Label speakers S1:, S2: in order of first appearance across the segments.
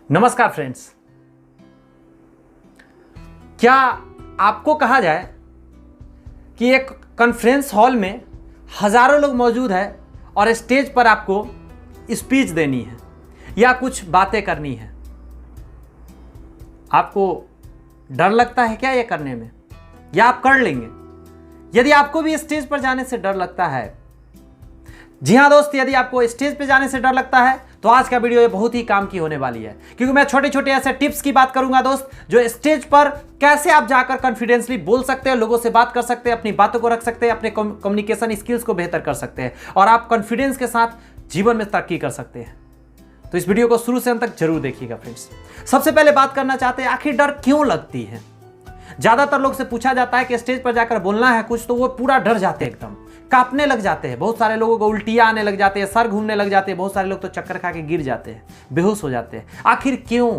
S1: नमस्कार फ्रेंड्स। क्या आपको कहा जाए कि एक कॉन्फ्रेंस हॉल में हजारों लोग मौजूद है और स्टेज पर आपको स्पीच देनी है या कुछ बातें करनी है, आपको डर लगता है क्या ये करने में, या आप कर लेंगे? यदि आपको भी स्टेज पर जाने से डर लगता है, जी हाँ दोस्त, यदि आपको स्टेज पर जाने से डर लगता है तो आज का वीडियो ये बहुत ही काम की होने वाली है, क्योंकि मैं छोटे छोटे ऐसे टिप्स की बात करूंगा दोस्त, जो स्टेज पर कैसे आप जाकर कॉन्फिडेंसली बोल सकते हैं, लोगों से बात कर सकते हैं, अपनी बातों को रख सकते हैं, अपने कम्युनिकेशन स्किल्स को बेहतर कर सकते हैं और आप कॉन्फिडेंस के साथ जीवन में तरक्की कर सकते हैं। तो इस वीडियो को शुरू से अंत तक जरूर देखिएगा फ्रेंड्स। सबसे पहले बात करना चाहते हैं, आखिर डर क्यों लगती है? ज्यादातर लोग से पूछा जाता है कि स्टेज पर जाकर बोलना है कुछ, तो वो पूरा डर जाते हैं, एकदम कांपने लग जाते हैं। बहुत सारे लोगों को उल्टियां आने लग जाते हैं, सर घूमने लग जाते हैं, बहुत सारे लोग तो चक्कर खा के गिर जाते हैं, बेहोश हो जाते हैं। आखिर क्यों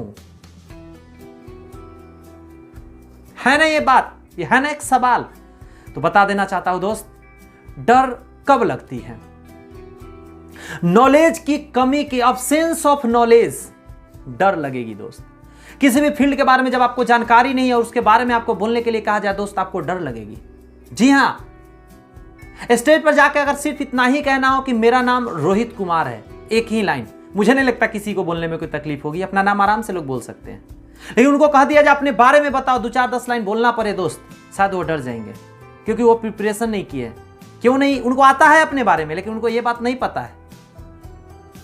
S1: है ना ये बात, ये है ना एक सवाल? तो बता देना चाहता हूं दोस्त, डर कब लगती है? नॉलेज की कमी की, अब्सेंस ऑफ नॉलेज, डर लगेगी दोस्त। किसी भी फील्ड के बारे में जब आपको जानकारी नहीं है और उसके बारे में आपको बोलने के लिए कहा जाए दोस्त, आपको डर लगेगी। जी हां, स्टेज पर जाकर अगर सिर्फ इतना ही कहना हो कि मेरा नाम रोहित कुमार है, एक ही लाइन, मुझे नहीं लगता किसी को बोलने में कोई तकलीफ होगी। अपना नाम आराम से लोग बोल सकते हैं, लेकिन उनको कह दिया जाए अपने बारे में बताओ, 2-4-10 लाइन बोलना पड़े दोस्त, शायद वो डर जाएंगे, क्योंकि वो प्रिपरेशन नहीं किए। क्यों नहीं? उनको आता है अपने बारे में, लेकिन उनको ये बात नहीं पता है,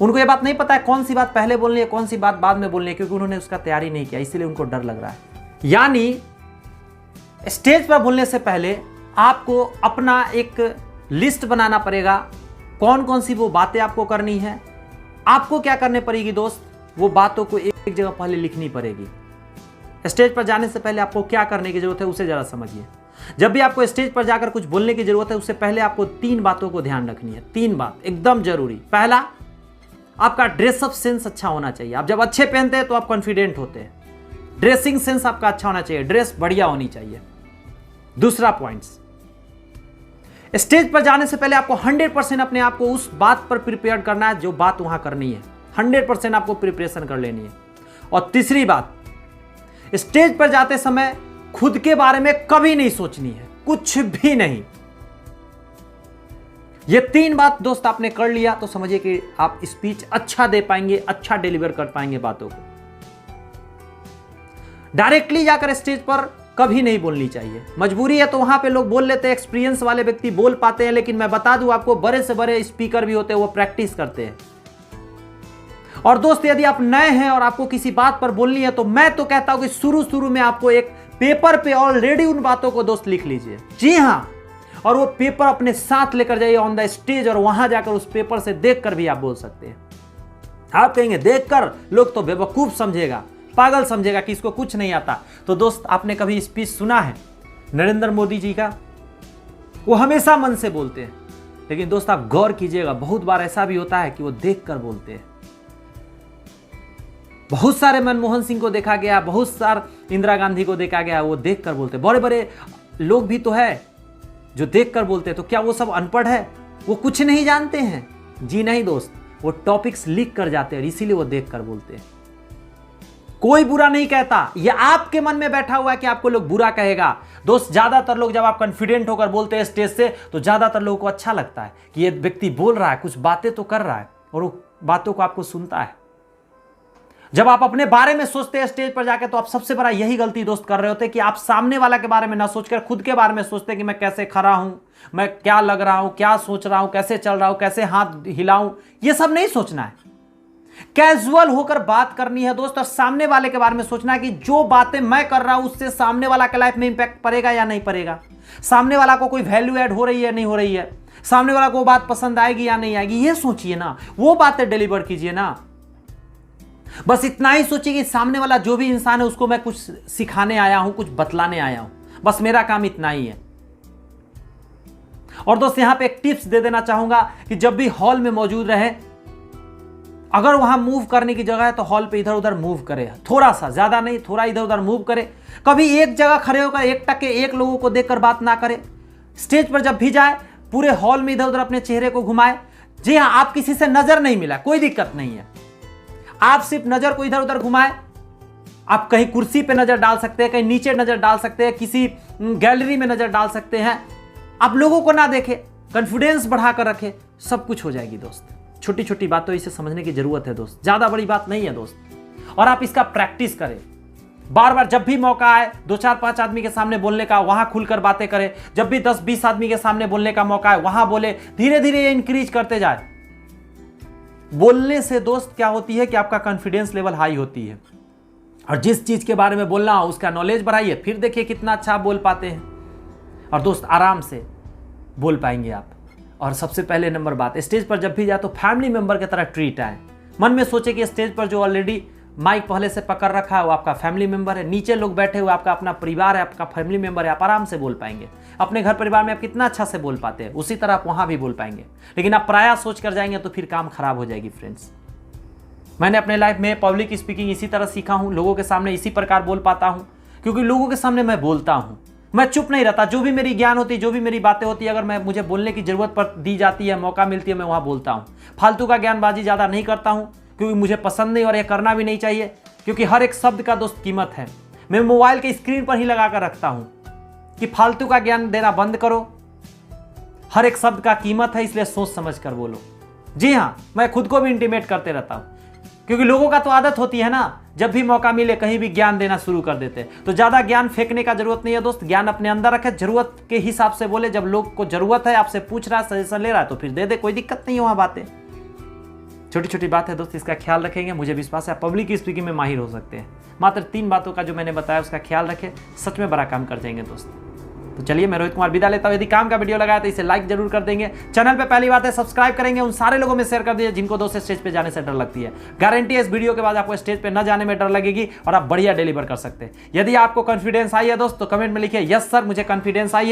S1: उनको ये बात नहीं पता है कौन सी बात पहले बोलनी है, कौन सी बात बाद में बोलनी है, क्योंकि उन्होंने उसका तैयारी नहीं किया, इसीलिए उनको डर लग रहा है। यानी स्टेज पर बोलने से पहले आपको अपना एक लिस्ट बनाना पड़ेगा, कौन कौन सी वो बातें आपको करनी है। आपको क्या करने पड़ेगी दोस्त, वो बातों को एक जगह पहले लिखनी पड़ेगी। स्टेज पर जाने से पहले आपको क्या करने की जरूरत है उसे जरा समझिए। जब भी आपको स्टेज पर जाकर कुछ बोलने की जरूरत है, उससे पहले आपको 3 बातों को ध्यान रखनी है। 3 बात एकदम जरूरी। पहला, आपका ड्रेसअप सेंस अच्छा होना चाहिए। आप जब अच्छे पहनते हैं तो आप कॉन्फिडेंट होते हैं। ड्रेसिंग सेंस आपका अच्छा होना चाहिए, ड्रेस बढ़िया होनी चाहिए। दूसरा पॉइंट्स, स्टेज पर जाने से पहले आपको 100% अपने आप को उस बात पर प्रिपेयर करना है जो बात वहां करनी है। 100% आपको प्रिपरेशन कर लेनी है। और तीसरी बात, स्टेज पर जाते समय खुद के बारे में कभी नहीं सोचनी है, कुछ भी नहीं। ये 3 बात दोस्त आपने कर लिया तो समझिए कि आप स्पीच अच्छा दे पाएंगे, अच्छा डिलीवर कर पाएंगे बातों को। डायरेक्टली जाकर स्टेज पर कभी नहीं बोलनी चाहिए। मजबूरी है तो वहां पे लोग बोल लेते हैं, एक्सपीरियंस वाले व्यक्ति बोल पाते हैं, लेकिन मैं बता दूं आपको, बड़े से बड़े स्पीकर भी होते हैं, वो प्रैक्टिस करते हैं। और दोस्त, यदि आप नए हैं और आपको किसी बात पर बोलनी है, तो मैं तो कहता हूं कि शुरू में आपको एक पेपर पे ऑलरेडी उन बातों को दोस्त लिख लीजिए। जी हां, और वो पेपर अपने साथ लेकर जाइए ऑन द स्टेज, और वहां जाकर उस पेपर से देखकर भी आप बोल सकते हैं। आप कहेंगे देखकर लोग तो बेवकूफ समझेगा, पागल समझेगा कि इसको कुछ नहीं आता। तो दोस्त, आपने कभी स्पीच सुना है नरेंद्र मोदी जी का? वो हमेशा मन से बोलते हैं, लेकिन दोस्त आप गौर कीजिएगा, बहुत बार ऐसा भी होता है कि वो देखकर बोलते हैं। बहुत सारे मनमोहन सिंह को देखा गया, बहुत सारे इंदिरा गांधी को देखा गया, वो देखकर बोलते हैं। बड़े बड़े लोग भी तो है जो देखकर बोलते हैं। तो क्या वो सब अनपढ़ है, वो कुछ नहीं जानते हैं? जी नहीं दोस्त, वो टॉपिक्स लिख कर जाते हैं, इसीलिए वो देखकर बोलते हैं। कोई बुरा नहीं कहता, ये आपके मन में बैठा हुआ है कि आपको लोग बुरा कहेगा। दोस्त, ज्यादातर लोग जब आप कॉन्फिडेंट होकर बोलते हैं स्टेज से, तो ज्यादातर लोगों को अच्छा लगता है कि ये व्यक्ति बोल रहा है, कुछ बातें तो कर रहा है, और वो बातों को आपको सुनता है। जब आप अपने बारे में सोचते हैं स्टेज पर जाकर, तो आप सबसे बड़ा यही गलती दोस्त कर रहे होते हैं कि आप सामने वाला के बारे में ना सोचकर खुद के बारे में सोचते हैं कि मैं कैसे खड़ा हूं, मैं क्या लग रहा हूं, क्या सोच रहा हूं, कैसे चल रहा हूं, कैसे हाथ हिलाऊं। ये सब नहीं सोचना है। कैजुअल होकर बात करनी है दोस्त, और सामने वाले के बारे में सोचना है कि जो बातें मैं कर रहा हूं उससे सामने वाला के लाइफ में इंपैक्ट पड़ेगा या नहीं पड़ेगा, सामने वाला को कोई वैल्यू ऐड हो रही है नहीं हो रही है, सामने वाला को वो बात पसंद आएगी या नहीं आएगी। ये सोचिए ना, वो बातें डिलीवर कीजिए ना। बस इतना ही सोचिए कि सामने वाला जो भी इंसान है उसको मैं कुछ सिखाने आया हूं, कुछ बतलाने आया हूं, बस मेरा काम इतना ही है। और दोस्त, यहां पे एक टिप्स दे देना चाहूंगा कि जब भी हॉल में मौजूद रहे, अगर वहां मूव करने की जगह है तो हॉल पे इधर उधर मूव करे, थोड़ा सा, ज्यादा नहीं, थोड़ा इधर उधर मूव करे। कभी एक जगह खड़े होकर एक टके एक लोगों को देखकर बात ना करे। स्टेज पर जब भी जाए पूरे हॉल में इधर उधर अपने चेहरे को घुमाए। जी हां, आप किसी से नजर नहीं मिला, कोई दिक्कत नहीं है। आप सिर्फ नजर को इधर उधर घुमाए, आप कहीं कुर्सी पे नजर डाल सकते हैं, कहीं नीचे नजर डाल सकते हैं, किसी गैलरी में नजर डाल सकते हैं, आप लोगों को ना देखें, कॉन्फिडेंस बढ़ाकर रखें, सब कुछ हो जाएगी दोस्त। छोटी छोटी बातों इसे समझने की जरूरत है दोस्त, ज्यादा बड़ी बात नहीं है दोस्त। और आप इसका प्रैक्टिस करें, बार बार जब भी मौका आए 2-4-5 आदमी के सामने बोलने का, वहां खुलकर बातें करें। जब भी 10-20 आदमी के सामने बोलने का मौका आए वहां बोले, धीरे धीरे ये इंक्रीज करते जाए। बोलने से दोस्त क्या होती है कि आपका कॉन्फिडेंस लेवल हाई होती है, और जिस चीज के बारे में बोलना हो उसका नॉलेज बढ़ाइए, फिर देखिए कितना अच्छा बोल पाते हैं। और दोस्त आराम से बोल पाएंगे आप। और सबसे पहले नंबर बात, स्टेज पर जब भी जाए तो फैमिली मेंबर की तरह ट्रीट आए। मन में सोचे कि स्टेज पर जो ऑलरेडी माइक पहले से पकड़ रखा है वो आपका फैमिली मेंबर है, नीचे लोग बैठे हुए आपका अपना परिवार है, आपका फैमिली मेंबर है, आप आराम से बोल पाएंगे। अपने घर परिवार में आप कितना अच्छा से बोल पाते हैं, उसी तरह आप वहां भी बोल पाएंगे। लेकिन आप पराया सोच कर जाएंगे तो फिर काम खराब हो जाएगी फ्रेंड्स। मैंने अपने लाइफ में पब्लिक स्पीकिंग इसी तरह सीखा हूं, लोगों के सामने इसी प्रकार बोल पाता हूं, क्योंकि लोगों के सामने मैं बोलता हूं, मैं चुप नहीं रहता। जो भी मेरी ज्ञान होती है, जो भी मेरी बातें होती है, अगर मुझे बोलने की जरूरत पर दी जाती है, मौका मिलती है, मैं वहां बोलता हूं। फालतू का ज्ञानबाजी ज्यादा नहीं करता हूं, क्योंकि मुझे पसंद नहीं और यह करना भी नहीं चाहिए, क्योंकि हर एक शब्द का दोस्त कीमत है। मैं मोबाइल के स्क्रीन पर ही लगाकर रखता हूं कि फालतू का ज्ञान देना बंद करो, हर एक शब्द का कीमत है, इसलिए सोच समझ कर बोलो। जी हाँ, मैं खुद को भी इंटीमेट करते रहता हूं, क्योंकि लोगों का तो आदत होती है ना, जब भी मौका मिले कहीं भी ज्ञान देना शुरू कर देते। तो ज्यादा ज्ञान फेंकने का जरूरत नहीं है दोस्त, ज्ञान अपने अंदर रखे, जरूरत के हिसाब से बोले। जब लोग को जरूरत है, आपसे पूछ रहा है, सजेशन ले रहा है, तो फिर दे दे, कोई दिक्कत नहीं है। वहां बातें छोटी छोटी बात है दोस्त, इसका ख्याल रखेंगे, मुझे विश्वास है पब्लिक स्पीकिंग में माहिर हो सकते हैं। मात्र 3 बातों का जो मैंने बताया उसका ख्याल रखें, सच में बड़ा काम कर जाएंगे दोस्त। तो चलिए, मैं रोहित कुमार विदा लेता हूं। यदि काम का वीडियो लगाया तो इसे लाइक जरूर कर देंगे, चैनल पे पहली बात है सब्सक्राइब करेंगे, उन सारे लोगों में शेयर कर दीजिए जिनको दोस्त स्टेज पे जाने से डर लगती है। गारंटी है इस वीडियो के बाद आपको स्टेज पे न जाने में डर लगेगी और आप बढ़िया डिलीवर कर सकते हैं। यदि आपको कॉन्फिडेंस आई है दोस्त तो कमेंट में लिखिए यस सर, मुझे कॉन्फिडेंस आई है।